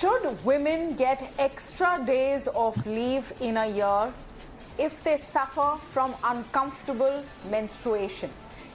Should women get extra days of leave in a year if they suffer from uncomfortable menstruation?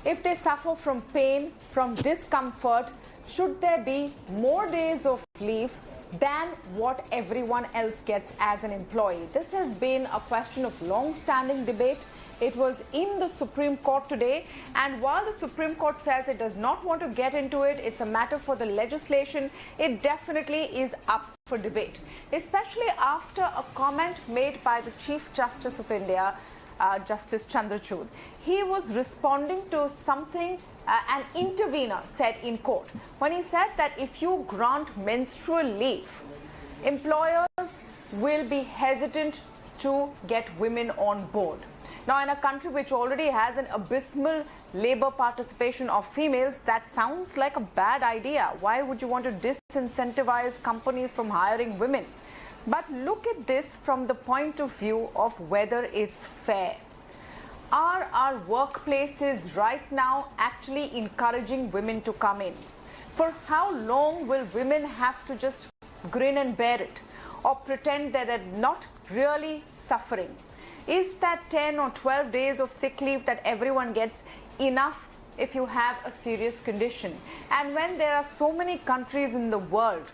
If they suffer from pain, from discomfort, should there be more days of leave than what everyone else gets as an employee? This has been a question of long-standing debate. It was in the Supreme Court today, and while the Supreme Court says it does not want to get into it, it's a matter for the legislation, it definitely is up for debate, especially after a comment made by the Chief Justice of India, Justice Chandrachud. He was responding to something an intervener said in court, when he said that if you grant menstrual leave, employers will be hesitant to get women on board. Now, in a country which already has an abysmal labor participation of females, that sounds like a bad idea. Why would you want to disincentivize companies from hiring women? But look at this from the point of view of whether it's fair. Are our workplaces right now actually encouraging women to come in? For how long will women have to just grin and bear it, or pretend that they're not really suffering? Is that 10 or 12 days of sick leave that everyone gets enough if you have a serious condition? And when there are so many countries in the world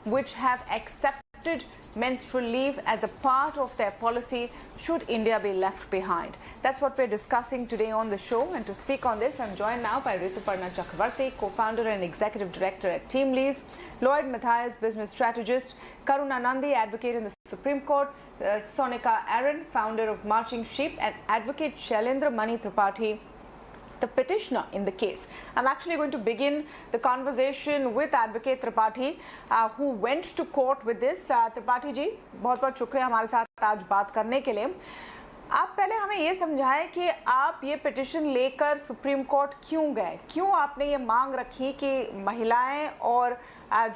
which have accepted menstrual leave as a part of their policy, should India be left behind? That's what we're discussing today on the show. And to speak on this, I'm joined now by Ritu Chakroborty, co-founder and executive director at Teamlease, Lloyd Mathias, business strategist, Karuna Nundy, advocate in the Supreme Court, Sonica Aron, founder of Marching Sheep, and Adv Shailendra Mani Tripathi, the petitioner in the case. I'm actually going to begin the conversation with Advocate Tripathi, who went to court with this. Tripathi ji, बहुत-बहुत शुक्रिया हमारे साथ आज बात करने के लिए. आप पहले हमें ये समझाएं कि आप ये पिटिशन लेकर सुप्रीम कोर्ट क्यों गए? क्यों आपने ये मांग रखी कि महिलाएं और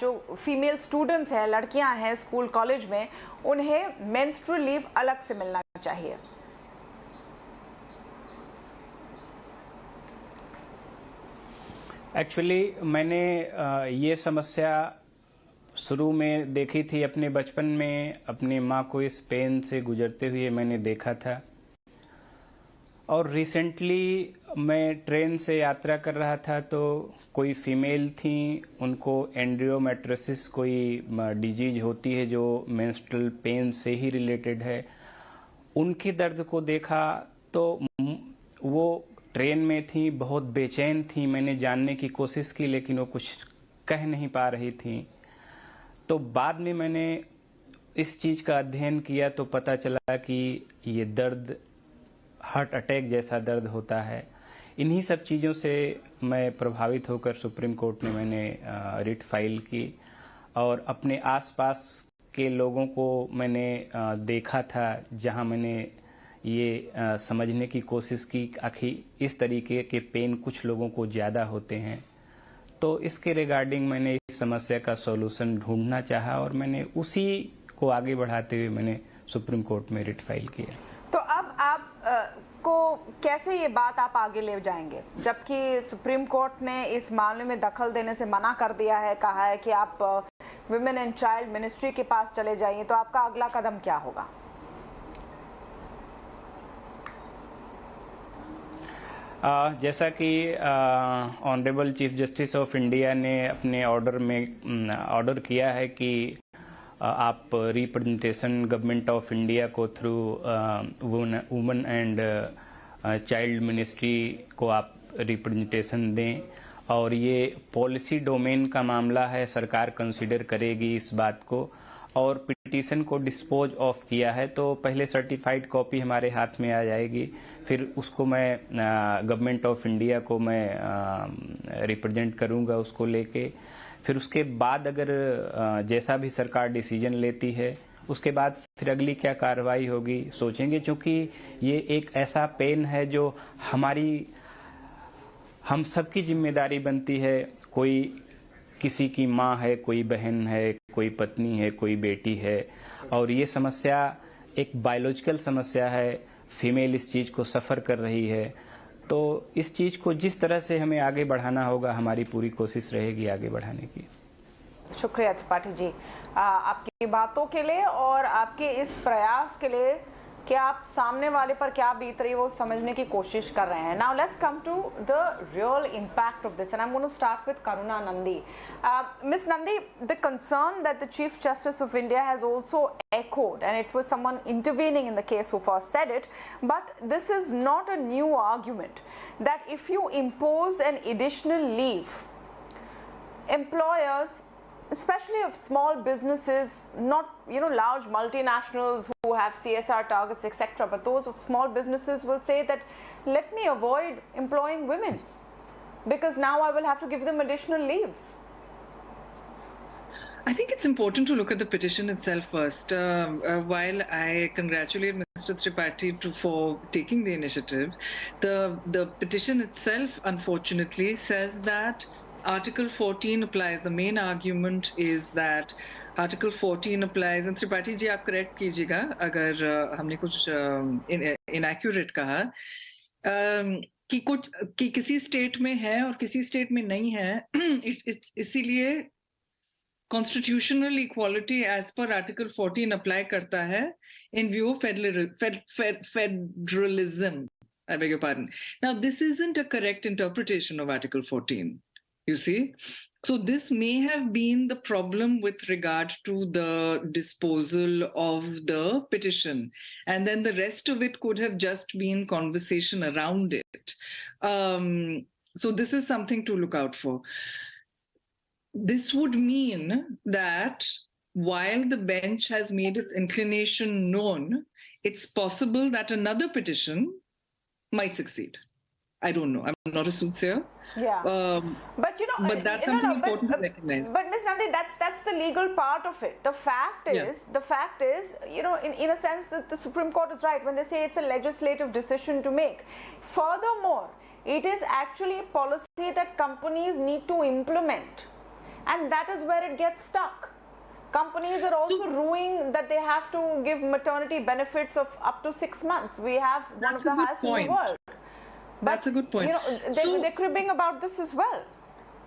जो फीमेल स्टूडेंट्स हैं, लड़कियां हैं स्कूल कॉलेज में, उन्हें मेंस्ट्रुअल लीव अलग से मिलना चाहिए? एक्चुअली मैंने ये समस्या शुरू में देखी थी अपने बचपन में. अपनी माँ को इस पेन से गुजरते हुए मैंने देखा था, और रिसेंटली मैं ट्रेन से यात्रा कर रहा था तो कोई फीमेल थी, उनको एंड्रोमेट्रोसिस कोई डिजीज होती है जो मेंस्ट्रुअल पेन से ही रिलेटेड है. उनके दर्द को देखा तो वो ट्रेन में थी, बहुत बेचैन थी. मैंने जानने की कोशिश की लेकिन वो कुछ कह नहीं पा रही थी. तो बाद में मैंने इस चीज़ का अध्ययन किया तो पता चला कि ये दर्द हार्ट अटैक जैसा दर्द होता है. इन्हीं सब चीज़ों से मैं प्रभावित होकर सुप्रीम कोर्ट में मैंने रिट फाइल की, और अपने आसपास के लोगों को मैंने देखा था जहां मैंने ये समझने की कोशिश की आखिर इस तरीके के पेन कुछ लोगों को ज़्यादा होते हैं. तो इसके रिगार्डिंग मैंने इस समस्या का सॉल्यूशन ढूंढना चाहा, और मैंने उसी को आगे बढ़ाते हुए मैंने सुप्रीम कोर्ट में रिट फाइल किया. तो अब आप को कैसे ये बात आप आगे ले जाएंगे, जबकि सुप्रीम कोर्ट ने इस मामले में दखल देने से मना कर दिया है, कहा है कि आप वुमेन एंड चाइल्ड मिनिस्ट्री के पास चले जाइए, तो आपका अगला कदम क्या होगा? जैसा कि honourable chief justice of India ने अपने ऑर्डर में ऑर्डर किया है कि आप रिप्रेजेंटेशन गवर्नमेंट ऑफ इंडिया को through women and child ministry को आप रिप्रेजेंटेशन दें, और ये पॉलिसी डोमेन का मामला है, सरकार कंसीडर करेगी इस बात को. और पिटीशन को डिस्पोज ऑफ किया है तो पहले सर्टिफाइड कॉपी हमारे हाथ में आ जाएगी, फिर उसको मैं गवर्नमेंट ऑफ इंडिया को मैं रिप्रेजेंट करूंगा उसको लेके. फिर उसके बाद अगर जैसा भी सरकार डिसीजन लेती है उसके बाद फिर अगली क्या कार्रवाई होगी सोचेंगे, क्योंकि ये एक ऐसा पेन है जो हम सबकी जिम्मेदारी बनती है. कोई किसी की माँ है, कोई बहन है, कोई पत्नी है, कोई बेटी है, और ये समस्या एक बायोलॉजिकल समस्या है. फीमेल इस चीज़ को सफ़र कर रही है, तो इस चीज़ को जिस तरह से हमें आगे बढ़ाना होगा, हमारी पूरी कोशिश रहेगी आगे बढ़ाने की. शुक्रिया त्रिपाठी जी आपकी बातों के लिए और आपके इस प्रयास के लिए कि आप सामने वाले पर क्या बीत रही है वो समझने की कोशिश कर रहे हैं. Now let's come to the real impact of this, and I'm going to start with Karuna Nundy. Ms. Nundy, the concern that the Chief Justice of India has also echoed, and it was someone intervening in the case who first said it, but this is not a new argument, that if you impose an additional leave, employers, especially of small businesses, not large multinationals who have CSR targets, etc., but those of small businesses will say that let me avoid employing women because now I will have to give them additional leaves. I think it's important to look at the petition itself first. While I congratulate Mr. Tripathi for taking the initiative, the petition itself, unfortunately, says that Article 14 applies. The main argument is that Article 14 applies. And Tripathi ji, आप correct कीजिएगा अगर हमने कुछ inaccurate कहा कि किसी state में है और किसी स्टेट में नहीं है. इसीलिए constitutional equality as per Article 14 apply करता है in view of federalism. I beg your pardon. Now, this isn't a correct interpretation of Article 14. You see? So this may have been the problem with regard to the disposal of the petition. And then the rest of it could have just been conversation around it. So this is something to look out for. This would mean that while the bench has made its inclination known, it's possible that another petition might succeed. I don't know. I'm not a soothsayer. Yeah. But but that's something important to recognize. But Ms. Nundy, that's the legal part of it. The fact is, in a sense that the Supreme Court is right when they say it's a legislative decision to make. Furthermore, it is actually a policy that companies need to implement. And that is where it gets stuck. Companies are also ruining that they have to give maternity benefits of up to 6 months. We have one of the highest in the world. But, that's a good point. They're cribbing about this as well.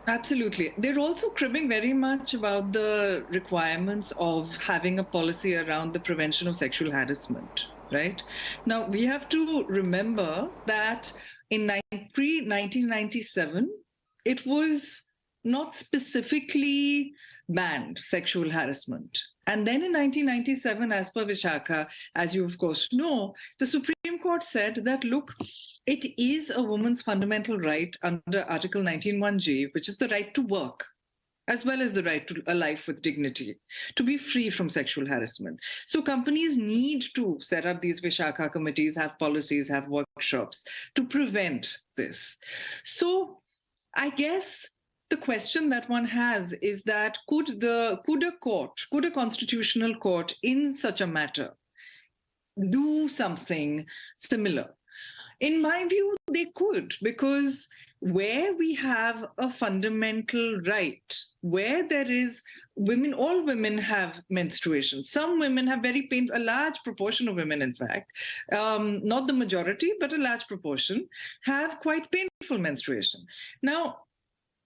Absolutely. They're also cribbing very much about the requirements of having a policy around the prevention of sexual harassment, right? Now, we have to remember that in pre-1997, it was not specifically banned, sexual harassment. And then in 1997, as per Vishakha, as you of course know, the Supreme Court said that, look, it is a woman's fundamental right under Article 19(1)G, which is the right to work, as well as the right to a life with dignity, to be free from sexual harassment. So companies need to set up these Vishakha committees, have policies, have workshops to prevent this. So I guess the question that one has is that could a constitutional court in such a matter do something similar? In my view, they could, because where we have a fundamental right, where there is women, all women have menstruation. Some women have very painful, a large proportion of women, in fact, not the majority, but a large proportion, have quite painful menstruation. Now,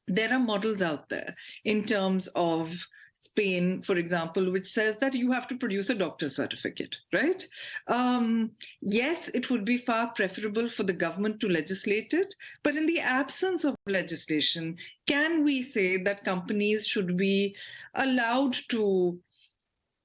there are models out there in terms of Spain, for example, which says that you have to produce a doctor's certificate, right? Yes, it would be far preferable for the government to legislate it, but in the absence of legislation, can we say that companies should be allowed to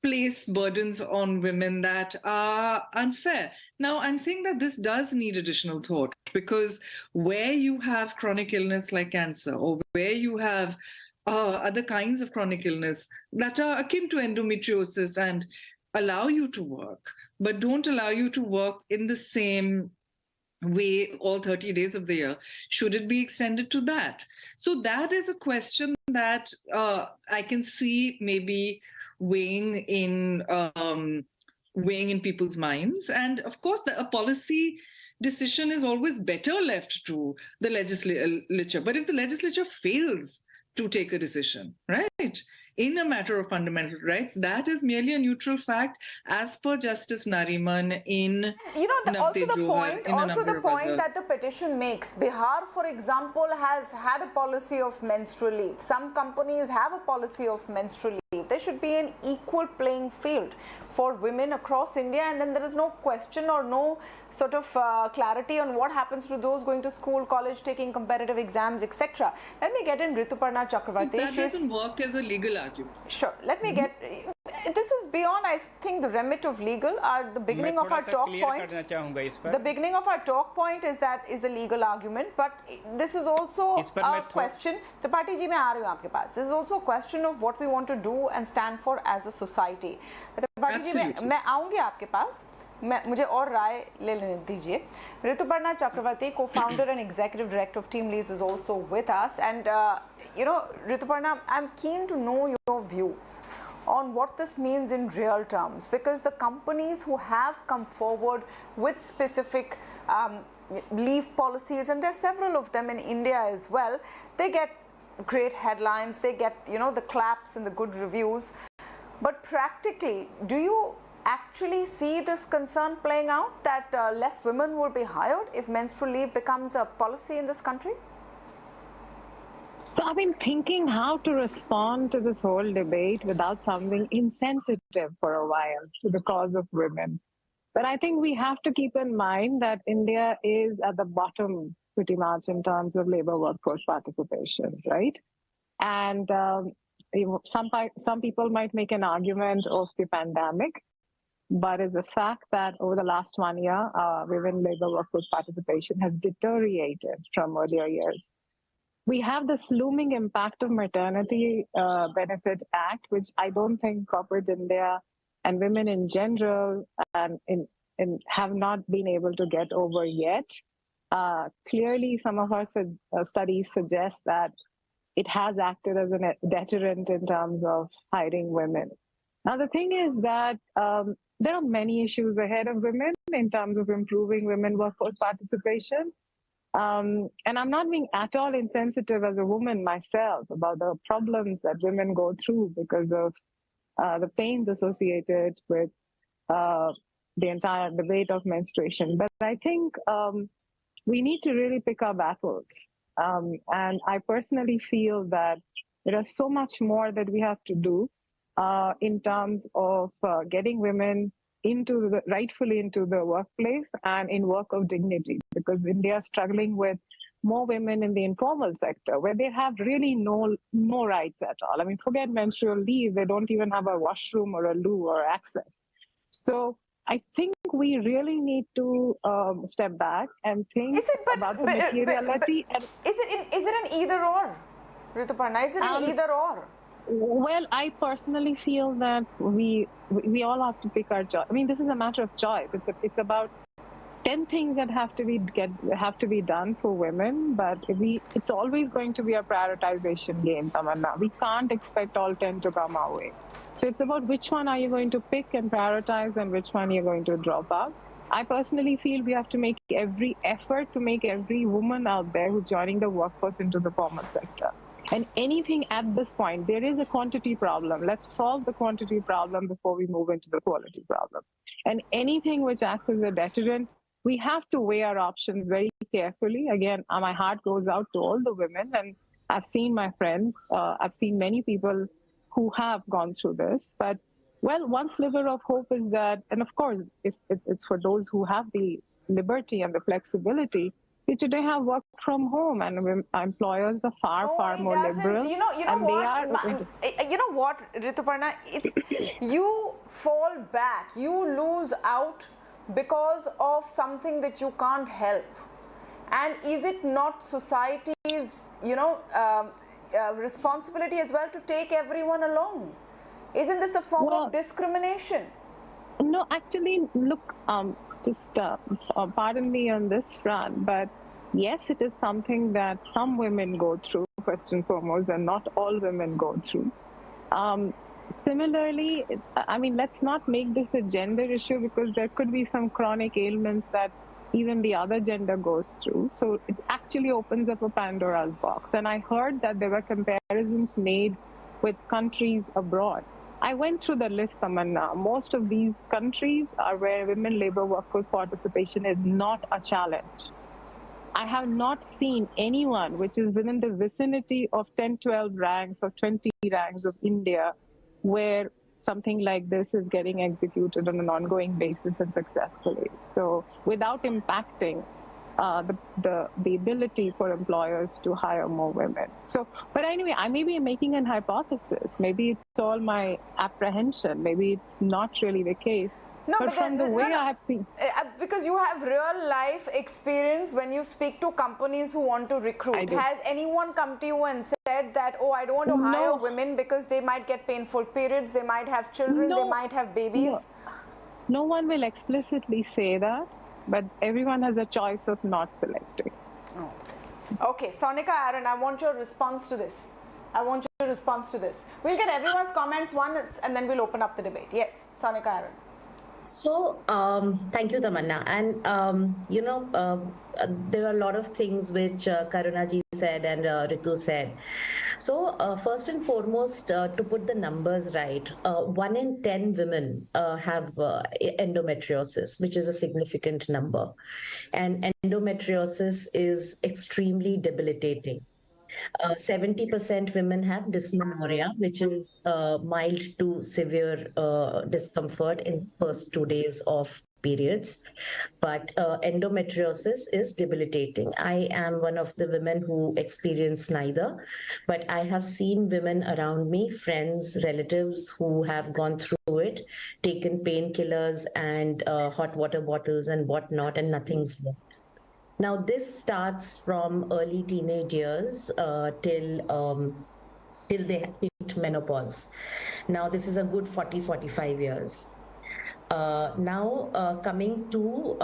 place burdens on women that are unfair? Now, I'm saying that this does need additional thought, because where you have chronic illness like cancer, or where you have other kinds of chronic illness that are akin to endometriosis and allow you to work, but don't allow you to work in the same way all 30 days of the year, should it be extended to that? So that is a question that I can see maybe weighing in people's minds. And of course, a policy decision is always better left to the legislature. But if the legislature fails to take a decision, right, in a matter of fundamental rights, that is merely a neutral fact as per Justice Nariman in Also the point other... that the petition makes. Bihar, for example, has had a policy of menstrual leave. Some companies have a policy of menstrual leave. There should be an equal playing field for women across India, and then there is no question or no sort of clarity on what happens to those going to school, college, taking competitive exams, etc. Let me get in Rituparna Chakraborty. So that doesn't work as a legal argument. Sure. Let me get... This is beyond, I think, the remit of legal. The beginning of our talk point... The beginning of our talk point is the legal argument, but this is also a question... Tripathi ji, मैं आ रही हूँ आपके पास. This is also a question of what we want to do and stand for as a society. Tripathi ji, मैं आऊँगी आपके पास. मुझे और राय ले लेने दीजिए. Rituparna Chakraborty, co-founder and executive director of Teamlease, is also with us. And, Rituparna, I'm keen to know your views on what this means in real terms, because the companies who have come forward with specific leave policies, and there are several of them in India as well, they get great headlines, they get, the claps and the good reviews. But practically, do you actually see this concern playing out, that less women will be hired if menstrual leave becomes a policy in this country? So I've been thinking how to respond to this whole debate without sounding insensitive for a while to the cause of women. But I think we have to keep in mind that India is at the bottom pretty much in terms of labor workforce participation, right? And some people might make an argument of the pandemic, but it's a fact that over the last 1 year, women labor workforce participation has deteriorated from earlier years. We have this looming impact of Maternity Benefit Act, which I don't think corporate India and women in general have not been able to get over yet. Clearly, some of our studies suggest that it has acted as a deterrent in terms of hiring women. Now, the thing is that there are many issues ahead of women in terms of improving women workforce participation. And I'm not being at all insensitive as a woman myself about the problems that women go through because of the pains associated with the entire debate of menstruation. But I think we need to really pick our battles. And I personally feel that there is so much more that we have to do in terms of getting women rightfully into the workplace and in work of dignity, because India is struggling with more women in the informal sector where they have really no rights at all. I mean, forget menstrual leave, they don't even have a washroom or a loo or access. So I think we really need to step back and think about the materiality. Is it an either or, Rituparna? Is it an either or? Well, I personally feel that we all have to pick our choice. I mean, this is a matter of choice. It's about 10 things that have to be done for women, but it's always going to be a prioritization game, Tamanna. We can't expect all 10 to come our way. So it's about which one are you going to pick and prioritize and which one you're going to drop out. I personally feel we have to make every effort to make every woman out there who's joining the workforce into the formal sector. And anything at this point, there is a quantity problem. Let's solve the quantity problem before we move into the quality problem. And anything which acts as a deterrent, we have to weigh our options very carefully. Again, my heart goes out to all the women, and I've seen my friends, I've seen many people who have gone through this. But, well, one sliver of hope is that, and of course, it's for those who have the liberty and the flexibility. We today have work from home, and employers are far more liberal. You know what, Rituparna? You fall back, you lose out because of something that you can't help. And is it not society's, responsibility as well to take everyone along? Isn't this a form of discrimination? No, actually, look, just pardon me on this front, but yes, it is something that some women go through, first and foremost, and not all women go through. Similarly, I mean, let's not make this a gender issue, because there could be some chronic ailments that even the other gender goes through. So it actually opens up a Pandora's box. And I heard that there were comparisons made with countries abroad. I went through the list, Tamanna. Most of these countries are where women labor workforce participation is not a challenge. I have not seen anyone which is within the vicinity of 10, 12 ranks or 20 ranks of India where something like this is getting executed on an ongoing basis and successfully. So without impacting the ability for employers to hire more women. So, but anyway, I may be making an hypothesis. Maybe it's all my apprehension. Maybe it's not really the case. No, but from the way I have seen, because you have real life experience when you speak to companies who want to recruit. Has anyone come to you and said that, oh, I don't want to hire women because they might get painful periods, they might have children, they might have babies? No one will explicitly say that, but everyone has a choice of not selecting. Okay, Sonica Aron, I want your response to this. We'll get everyone's comments once and then we'll open up the debate. Yes, Sonica Aron. So, thank you, Tamanna. And, there are a lot of things which Karuna ji said and Ritu said. So, first and foremost, to put the numbers right, 1 in 10 women have endometriosis, which is a significant number. And endometriosis is extremely debilitating. 70% women have dysmenorrhea, which is mild to severe discomfort in first 2 days of periods. But endometriosis is debilitating. I am one of the women who experience neither, but I have seen women around me, friends, relatives who have gone through it, taken painkillers and hot water bottles and whatnot, and nothing's worked. Now, this starts from early teenage years till they hit menopause. Now, this is a good 40-45 years. Now, coming to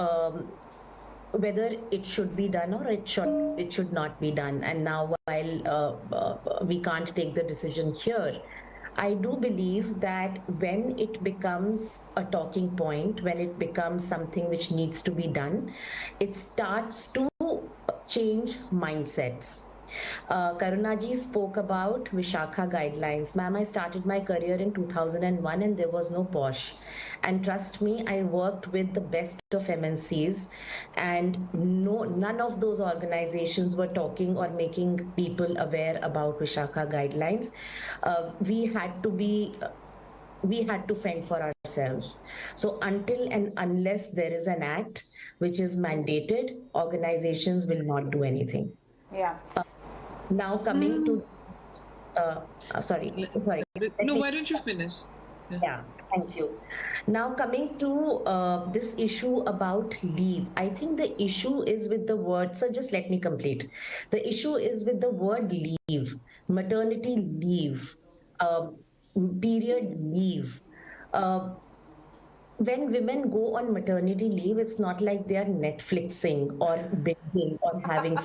whether it should be done or it should not be done. And now, while we can't take the decision here, I do believe that when it becomes a talking point, when it becomes something which needs to be done, it starts to change mindsets. Karuna ji spoke about Vishakha guidelines. Ma'am, I started my career in 2001 and there was no POSH. And trust me, I worked with the best of MNCs and none of those organizations were talking or making people aware about Vishakha guidelines. We had to fend for ourselves. So until and unless there is an act which is mandated, organizations will not do anything. Yeah. Now coming to, sorry. No, why don't you finish? Yeah, thank you. Now coming to this issue about leave, I think the issue is with the word, so just let me complete. The issue is with the word leave, maternity leave, period leave. When women go on maternity leave, it's not like they are Netflixing or binging or having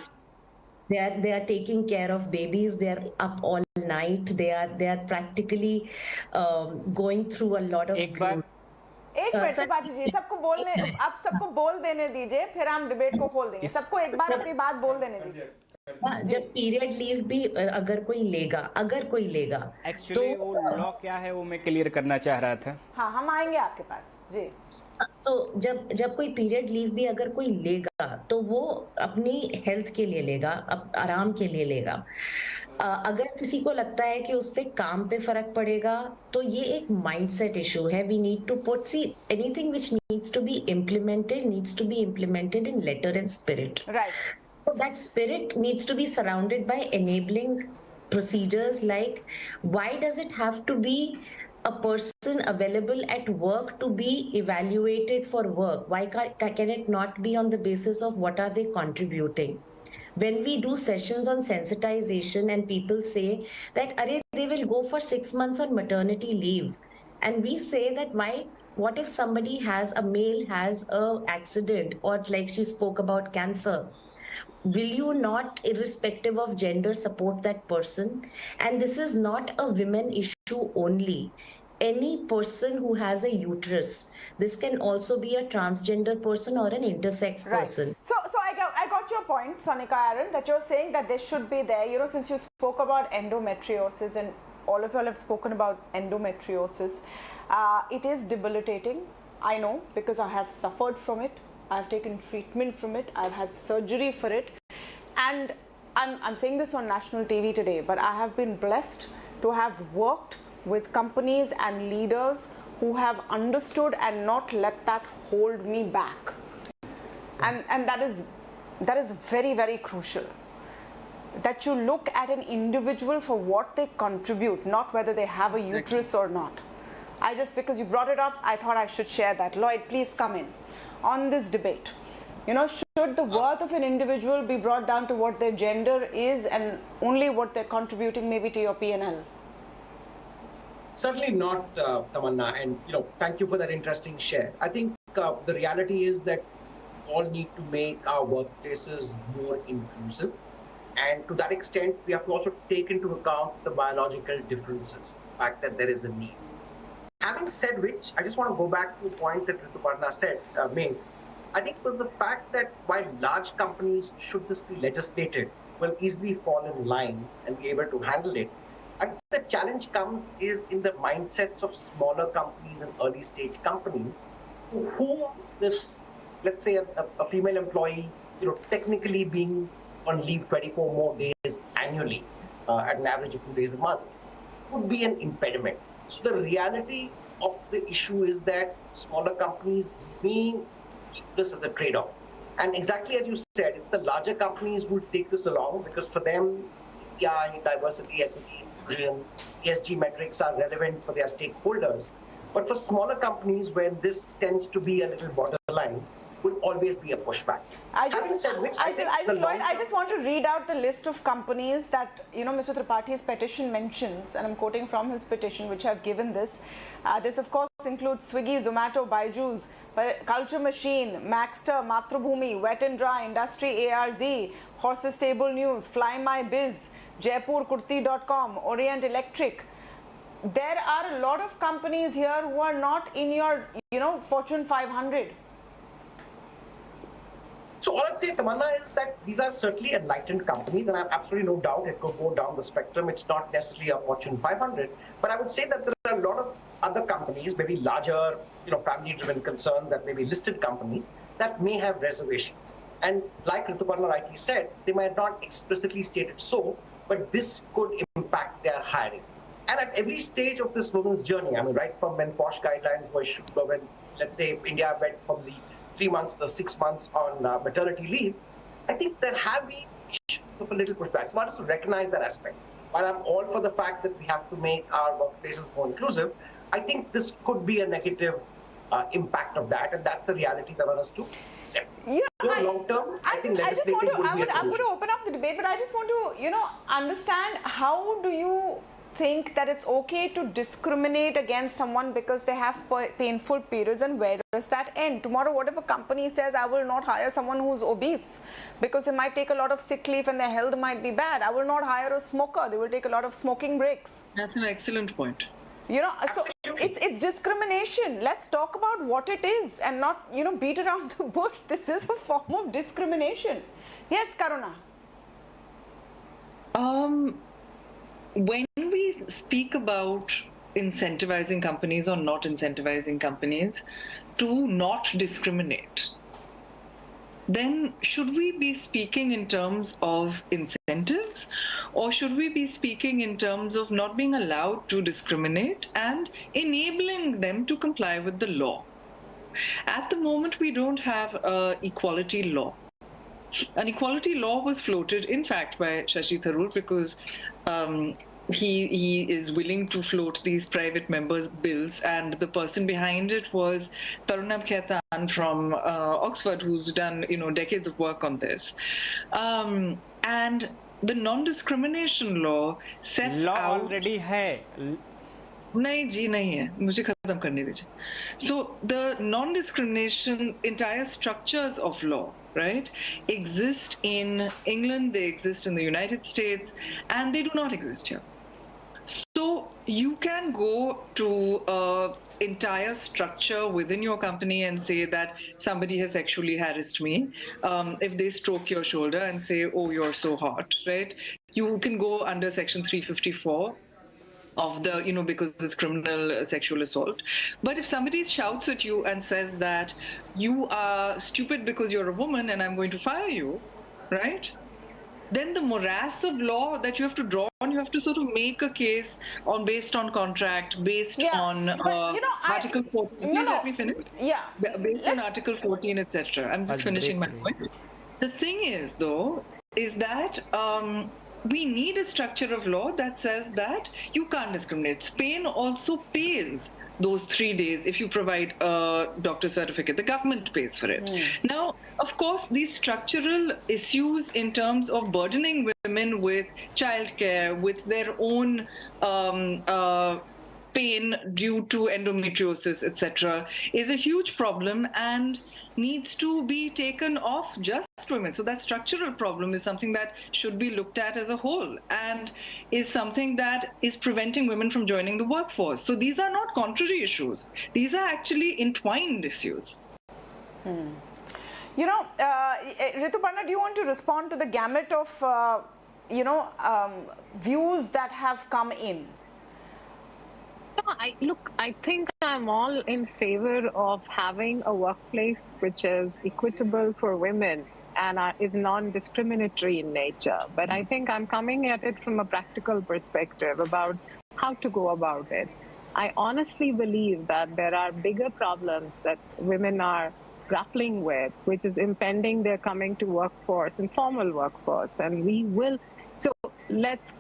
They are taking care of babies. They are up all night. They are practically going through a lot of. एक minute Tripathi ji, सबको बोल देने दीजिए, फिर हम debate को खोल देंगे. सबको एक बार अपनी बात बोल देने दीजिए. जब पीरियड लीव भी अगर कोई लेगा एक्चुअली वो लॉ क्या है वो मैं क्लियर करना चाह रहा था. हाँ, हम आएंगे आपके पास जी. तो जब कोई पीरियड लीव भी अगर कोई लेगा तो वो अपनी हेल्थ के लिए लेगा, आराम के लिए लेगा. अगर किसी को लगता है कि उससे काम पे फर्क पड़ेगा तो ये एक माइंडसेट इशू है. We need to put anything which needs to be implemented in letter and spirit. Right. So that spirit needs to be surrounded by enabling procedures like, why does it have to be a person available at work to be evaluated for work? Why can it not be on the basis of what are they contributing? When we do sessions on sensitization and people say that they will go for 6 months on maternity leave, and we say that what if somebody a male has a accident, or like she spoke about cancer, will you not, irrespective of gender, support that person? And this is not a women issue only. Any person who has a uterus, this can also be a transgender person or an intersex person. Right. So I got your point, Sonica Aron, that you're saying that this should be there. Since you spoke about endometriosis and all of you all have spoken about endometriosis. It is debilitating. I know, because I have suffered from it. I've taken treatment from it. I've had surgery for it. And I'm saying this on national TV today, but I have been blessed to have worked with companies and leaders who have understood and not let that hold me back. And that is very, very crucial. That you look at an individual for what they contribute, not whether they have a uterus or not. Because you brought it up, I thought I should share that. Lloyd, please come in on this debate. Should the worth of an individual be brought down to what their gender is and only what they're contributing maybe to your P&L? Certainly not, Tamanna, and thank you for that interesting share. I think the reality is that we all need to make our workplaces more inclusive, and to that extent, we have to also take into account the biological differences, the fact that there is a need. Having said which, I just want to go back to the point that Ritu made. I think it was the fact that while large companies, should this be legislated, will easily fall in line and be able to handle it, I think the challenge comes is in the mindsets of smaller companies and early stage companies who this, let's say a female employee, technically being on leave 24 more days annually at an average of 2 days a month would be an impediment. So the reality of the issue is that smaller companies may keep this as a trade-off. And exactly as you said, it's the larger companies who will take this along because for them, diversity, equity, inclusion, ESG metrics are relevant for their stakeholders. But for smaller companies where this tends to be a little borderline, will always be a pushback. I just want to read out the list of companies that Mr. Tripathi's petition mentions, and I'm quoting from his petition, which I've given this. This, of course, includes Swiggy, Zomato, Byju's, Culture Machine, Maxter, Matrubhumi, Wet and Dry, Industry ARZ, Horses Table News, Fly My Biz, JaipurKurti.com, Orient Electric. There are a lot of companies here who are not in your, Fortune 500. So all I'd say, Tamanna, is that these are certainly enlightened companies, and I have absolutely no doubt it could go down the spectrum. It's not necessarily a Fortune 500, but I would say that there are a lot of other companies, maybe larger, family-driven concerns that may be listed companies that may have reservations. And like Rituparna rightly said, they might not explicitly state it so, but this could impact their hiring. And at every stage of this woman's journey, right from when POSH guidelines were issued, or when, let's say, India went from the 3 months to 6 months on maternity leave, I think there have been issues of a little pushback. So I want us to recognize that aspect. While I'm all for the fact that we have to make our workplaces more inclusive, I think this could be a negative impact of that, and that's the reality that I want us to accept. Long term, I think legislating would be a solution. I'm going to open up the debate, but I just want to, understand, how do you think that it's okay to discriminate against someone because they have painful periods, and where does that end? Tomorrow, what if a company says, I will not hire someone who's obese because they might take a lot of sick leave and their health might be bad. I will not hire a smoker. They will take a lot of smoking breaks. That's an excellent point. So it's discrimination. Let's talk about what it is and not, beat around the bush. This is a form of discrimination. Yes, Karuna. When we speak about incentivizing companies or not incentivizing companies to not discriminate, then should we be speaking in terms of incentives, or should we be speaking in terms of not being allowed to discriminate and enabling them to comply with the law? At the moment, we don't have an equality law. An equality law was floated, in fact, by Shashi Tharoor because he is willing to float these private members' bills, and the person behind it was Karuna Nundy from Oxford, who's done decades of work on this. And the non-discrimination law sets law out. already hai. नहीं जी नहीं है मुझे खत्म करने दीजिए. So the non-discrimination entire structures of law, right, exist in England, they exist in the United States, and they do not exist here. So you can go to an entire structure within your company and say that somebody has sexually harassed me. If they stroke your shoulder and say, oh, you're so hot, right? You can go under Section 354. of the, because it's criminal sexual assault. But if somebody shouts at you and says that you are stupid because you're a woman and I'm going to fire you, right? Then the morass of law that you have to draw on, you have to sort of make a case based on contract, based on Article 14. Please let me finish. Yeah. Based on Article 14, etc. I'm just finishing my point. The thing is, though, is that we need a structure of law that says that you can't discriminate. Spain also pays those 3 days if you provide a doctor's certificate. The government pays for it. Now, of course, these structural issues in terms of burdening women with childcare, with their own pain due to endometriosis, etc., is a huge problem and needs to be taken off just women. So that structural problem is something that should be looked at as a whole and is something that is preventing women from joining the workforce. So these are not contrary issues. These are actually entwined issues. Rituparna, do you want to respond to the gamut of, views that have come in? I think I'm all in favor of having a workplace which is equitable for women and is non-discriminatory in nature. But I think I'm coming at it from a practical perspective about how to go about it. I honestly believe that there are bigger problems that women are grappling with, which is impending their coming to workforce, informal workforce, and we will. So let's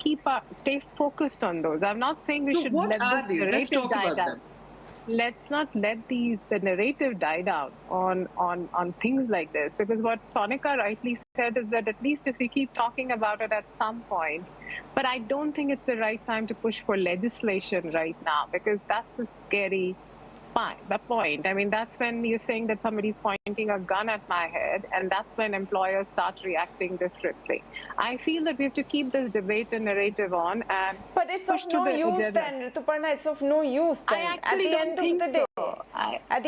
stay focused on those. I'm not saying we should let this narrative die down. Let's not let the narrative die down on things like this, because what Sonica rightly said is that at least if we keep talking about it at some point, but I don't think it's the right time to push for legislation right now, because that's a scary point. I mean, that's when you're saying that somebody's pointing a gun at my head, and that's when employers start reacting differently. I feel that we have to keep this debate and narrative on, and but it's of no use then, Rituparna. It's of no use then. At the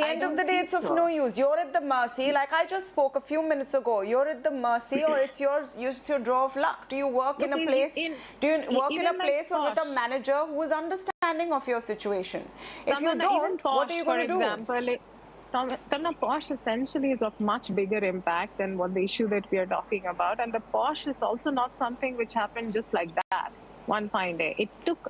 end of the day, it's of no use. You're at the mercy. Like I just spoke a few minutes ago. You're at the mercy, or it's your draw of luck. Do you work in a place? Do you work in a place or with a manager who is understanding of your situation? If you don't, what are you going to do? For example, POSH essentially is of much bigger impact than what the issue that we are talking about. And the POSH is also not something which happened just like that, one fine day. It took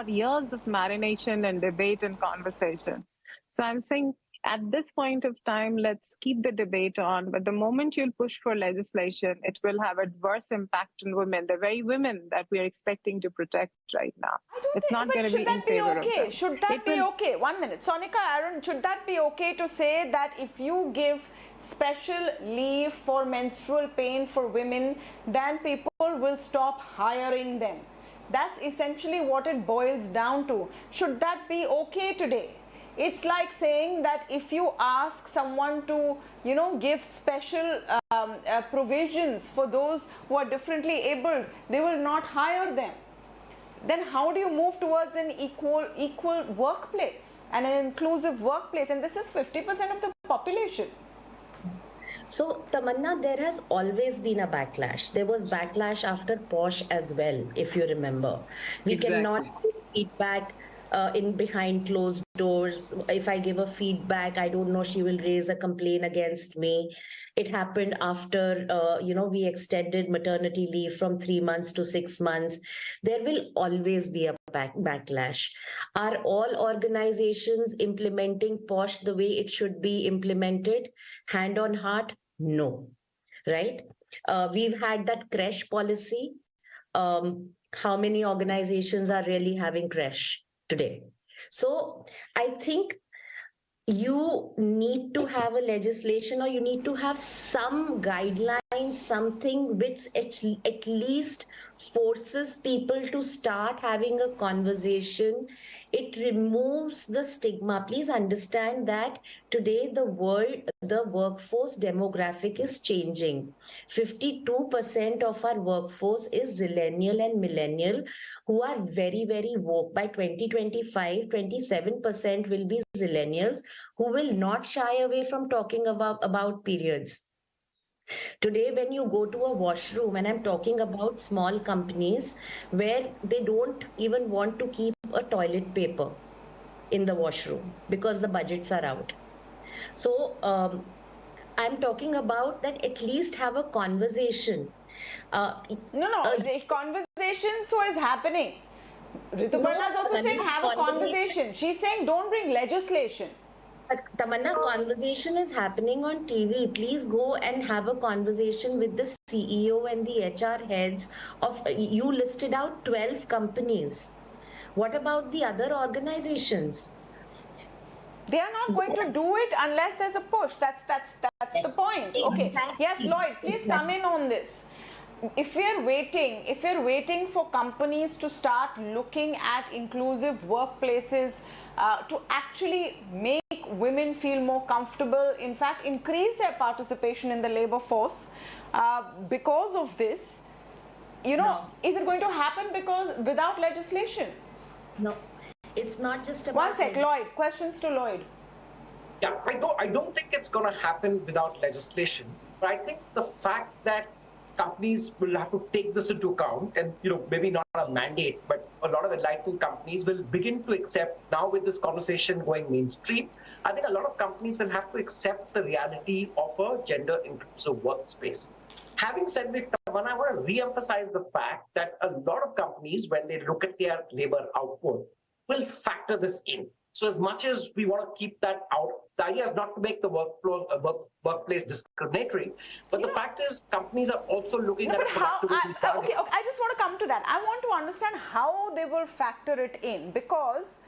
years of marination and debate and conversation. So I'm saying at this point of time, let's keep the debate on. But the moment you'll push for legislation, it will have adverse impact on women, the very women that we are expecting to protect right now. It's not going to be in favor of them. Should that be okay? 1 minute. Sonica Aron, should that be okay to say that if you give special leave for menstrual pain for women, then people will stop hiring them? That's essentially what it boils down to. Should that be okay today? It's like saying that if you ask someone to, give special provisions for those who are differently abled, they will not hire them. Then how do you move towards an equal workplace and an inclusive workplace? And this is 50% of the population. So, Tamanna, there has always been a backlash. There was backlash after POSH as well, if you remember. We cannot give feedback in behind closed doors. If I give a feedback, I don't know, she will raise a complaint against me. It happened after, we extended maternity leave from 3 months to 6 months. There will always be a backlash. Are all organizations implementing POSH the way it should be implemented? Hand on heart? No. Right? We've had that creche policy. How many organizations are really having creche today? So I think you need to have a legislation, or you need to have some guidelines, something which at least forces people to start having a conversation. It removes the stigma. Please understand that today the workforce demographic is changing. 52% of our workforce is zillennial and millennial, who are very, very woke. By 2025, 27% will be zillennials who will not shy away from talking about periods. Today, when you go to a washroom, and I'm talking about small companies where they don't even want to keep a toilet paper in the washroom because the budgets are out. So I'm talking about that at least have a conversation. The conversation so is happening. Rituparna is also saying have a conversation. She's saying don't bring legislation. Tamanna, conversation is happening on TV. Please go and have a conversation with the CEO and the HR heads of, you listed out 12 companies. What about the other organizations? They are not going to do it unless there's a push. That's the point. Okay. Yes, Lloyd, please come in on this. If we're waiting for companies to start looking at inclusive workplaces to actually make women feel more comfortable, in fact, increase their participation in the labor force because of this, is it going to happen without legislation? No, it's not just about... One sec, Lloyd, questions to Lloyd. Yeah, I don't think it's going to happen without legislation, but I think the fact that companies will have to take this into account, and maybe not a mandate, but a lot of enlightened companies will begin to accept, now with this conversation going mainstream, I think a lot of companies will have to accept the reality of a gender inclusive workspace. Having said this, Tamanna, I want to re-emphasize the fact that a lot of companies, when they look at their labor output, will factor this in. So as much as we want to keep that out, the idea is not to make the workplace discriminatory, but the fact is companies are also looking at productivity target. Okay, I just want to come to that. I want to understand how they will factor it in, because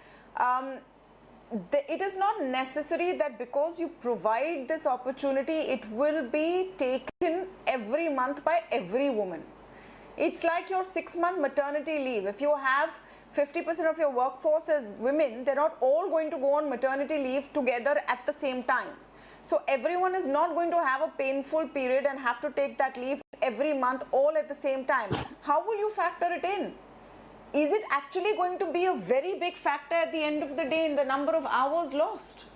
it is not necessary that because you provide this opportunity, it will be taken every month by every woman. It's like your 6-month maternity leave. If you have 50% of your workforce as women, they're not all going to go on maternity leave together at the same time. So everyone is not going to have a painful period and have to take that leave every month all at the same time. How will you factor it in? Is it actually going to be a very big factor at the end of the day in the number of hours lost?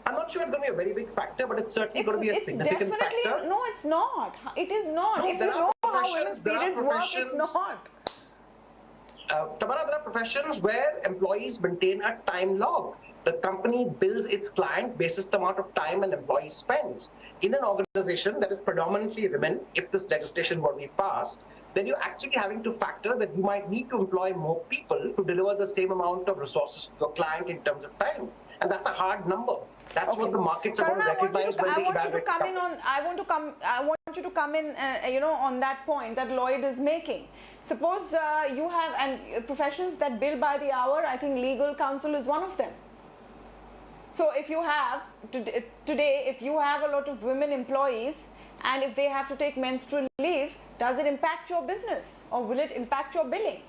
I'm not sure it's going to be a very big factor, but it's certainly going to be a significant factor. No, it's not. It is not. No, if you know how women's periods work, it's not. Tamanna, there are professions where employees maintain a time log. The company bills its client basis the amount of time an employee spends. In an organization that is predominantly women, if this legislation were to be passed, then you're actually having to factor that you might need to employ more people to deliver the same amount of resources to your client in terms of time. And that's a hard number. That's what the markets are going to recognize when they evaluate. I want you to come in, on that point that Lloyd is making. Suppose you have professions that bill by the hour. I think legal counsel is one of them. So if you have today, if you have a lot of women employees, and if they have to take menstrual leave, does it impact your business, or will it impact your billing?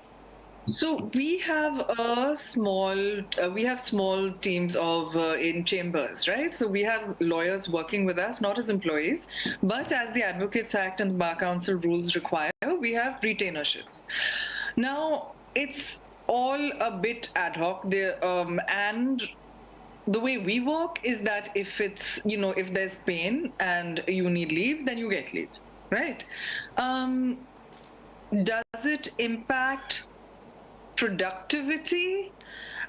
So we have small teams of in chambers, right? So we have lawyers working with us, not as employees, but as the Advocates Act and the Bar Council rules require, we have retainerships. Now, it's all a bit ad hoc, and the way we work is that if it's, if there's pain and you need leave, then you get leave, right? Does it impact productivity?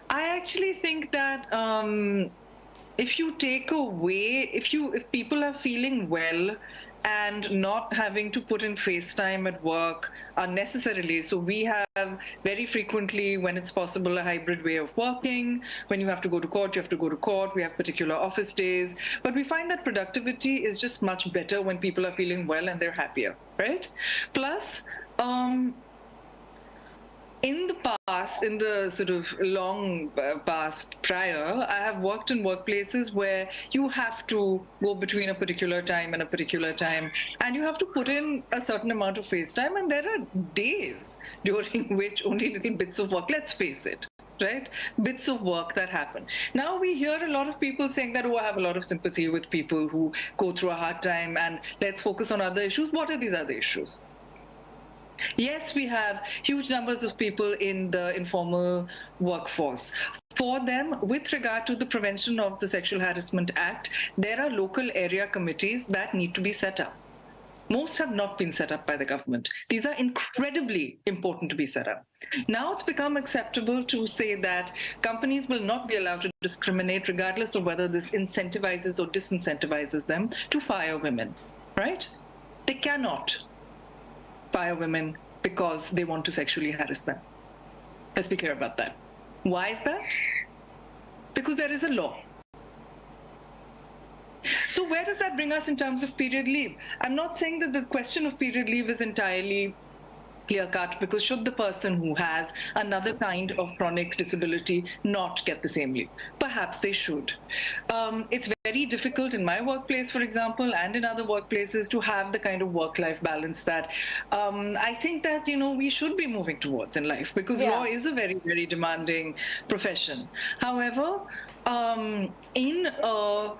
I actually think that if you take away, if people are feeling well and not having to put in FaceTime at work unnecessarily. So we have very frequently, when it's possible, a hybrid way of working. When you have to go to court, you have to go to court. We have particular office days. But we find that productivity is just much better when people are feeling well and they're happier, right? Plus, in the past, in the sort of long past prior, I have worked in workplaces where you have to go between a particular time and a particular time, and you have to put in a certain amount of face time, and there are days during which only little bits of work, let's face it, right? Bits of work that happen. Now we hear a lot of people saying that, oh, I have a lot of sympathy with people who go through a hard time, and let's focus on other issues. What are these other issues? Yes, we have huge numbers of people in the informal workforce. For them, with regard to the Prevention of the Sexual Harassment Act, there are local area committees that need to be set up. Most have not been set up by the government. These are incredibly important to be set up. Now it's become acceptable to say that companies will not be allowed to discriminate regardless of whether this incentivizes or disincentivizes them to fire women, right? They cannot fire women because they want to sexually harass them. Let's be clear about that. Why is that? Because there is a law. So where does that bring us in terms of period leave? I'm not saying that the question of period leave is entirely clear-cut, because should the person who has another kind of chronic disability not get the same leave? Perhaps they should. It's very difficult in my workplace, for example, and in other workplaces to have the kind of work-life balance that I think that, we should be moving towards in life, because law is a very, very demanding profession. However, in a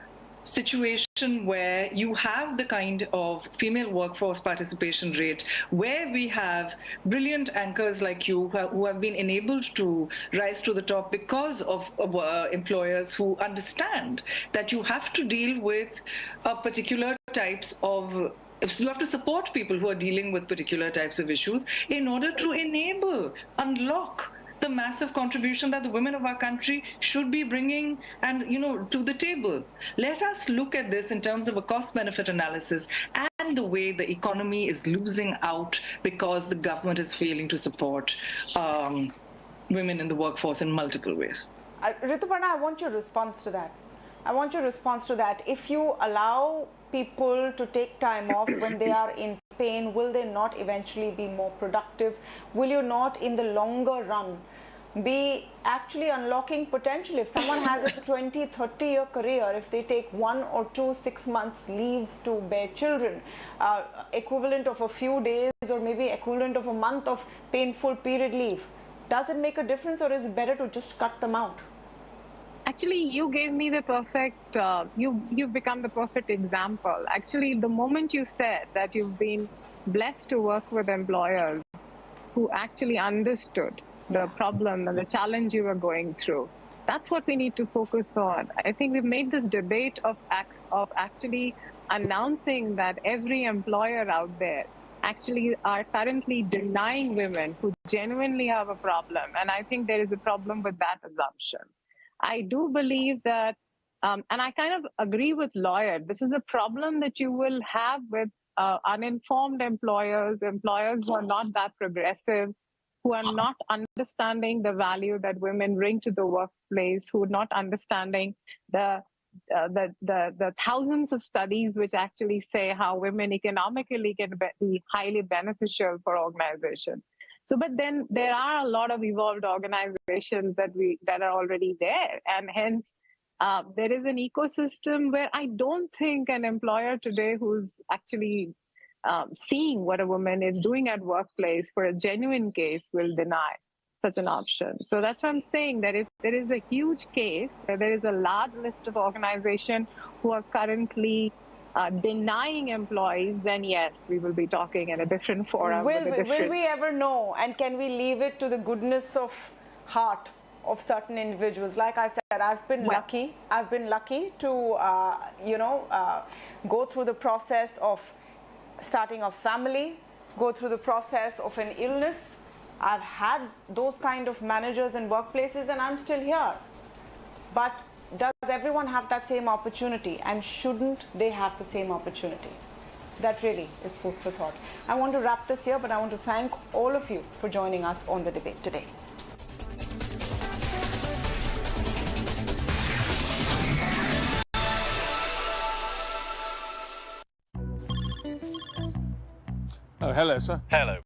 situation where you have the kind of female workforce participation rate, where we have brilliant anchors like you who have been enabled to rise to the top because of employers who understand that you have to deal with particular types of you have to support people who are dealing with particular types of issues in order to unlock the massive contribution that the women of our country should be bringing and to the table. Let us look at this in terms of a cost-benefit analysis and the way the economy is losing out because the government is failing to support women in the workforce in multiple ways. Rituparna, I want your response to that. If you allow people to take time off when they are in pain, will they not eventually be more productive? Will you not, in the longer run, be actually unlocking potential? If someone has a 20, 30-year career, if they take 1 or 2 6-month leaves to bear children, equivalent of a few days or maybe equivalent of a month of painful period leave, does it make a difference, or is it better to just cut them out? Actually, you gave me the perfect, you've become the perfect example. Actually, the moment you said that you've been blessed to work with employers who actually understood the problem and the challenge you were going through, that's what we need to focus on. I think we've made this debate of actually announcing that every employer out there actually are currently denying women who genuinely have a problem. And I think there is a problem with that assumption. I do believe that, and I kind of agree with Lloyd, this is a problem that you will have with uninformed employers who are not that progressive, who are not understanding the value that women bring to the workplace, who are not understanding the thousands of studies which actually say how women economically can be highly beneficial for organizations. So, but then there are a lot of evolved organizations that are already there, and hence there is an ecosystem where I don't think an employer today who's actually seeing what a woman is doing at workplace for a genuine case will deny such an option. So that's what I'm saying, that if there is a huge case where there is a large list of organizations who are currently denying employees, then yes, we will be talking in a different forum. Will we ever know, and can we leave it to the goodness of heart of certain individuals? Like I said, I've been lucky to go through the process of starting a family, go through the process of an illness. I've had those kind of managers in workplaces, and I'm still here. But does everyone have that same opportunity, and shouldn't they have the same opportunity? That really is food for thought. I want to wrap this here, but I want to thank all of you for joining us on the debate today. Oh, hello, sir. Hello.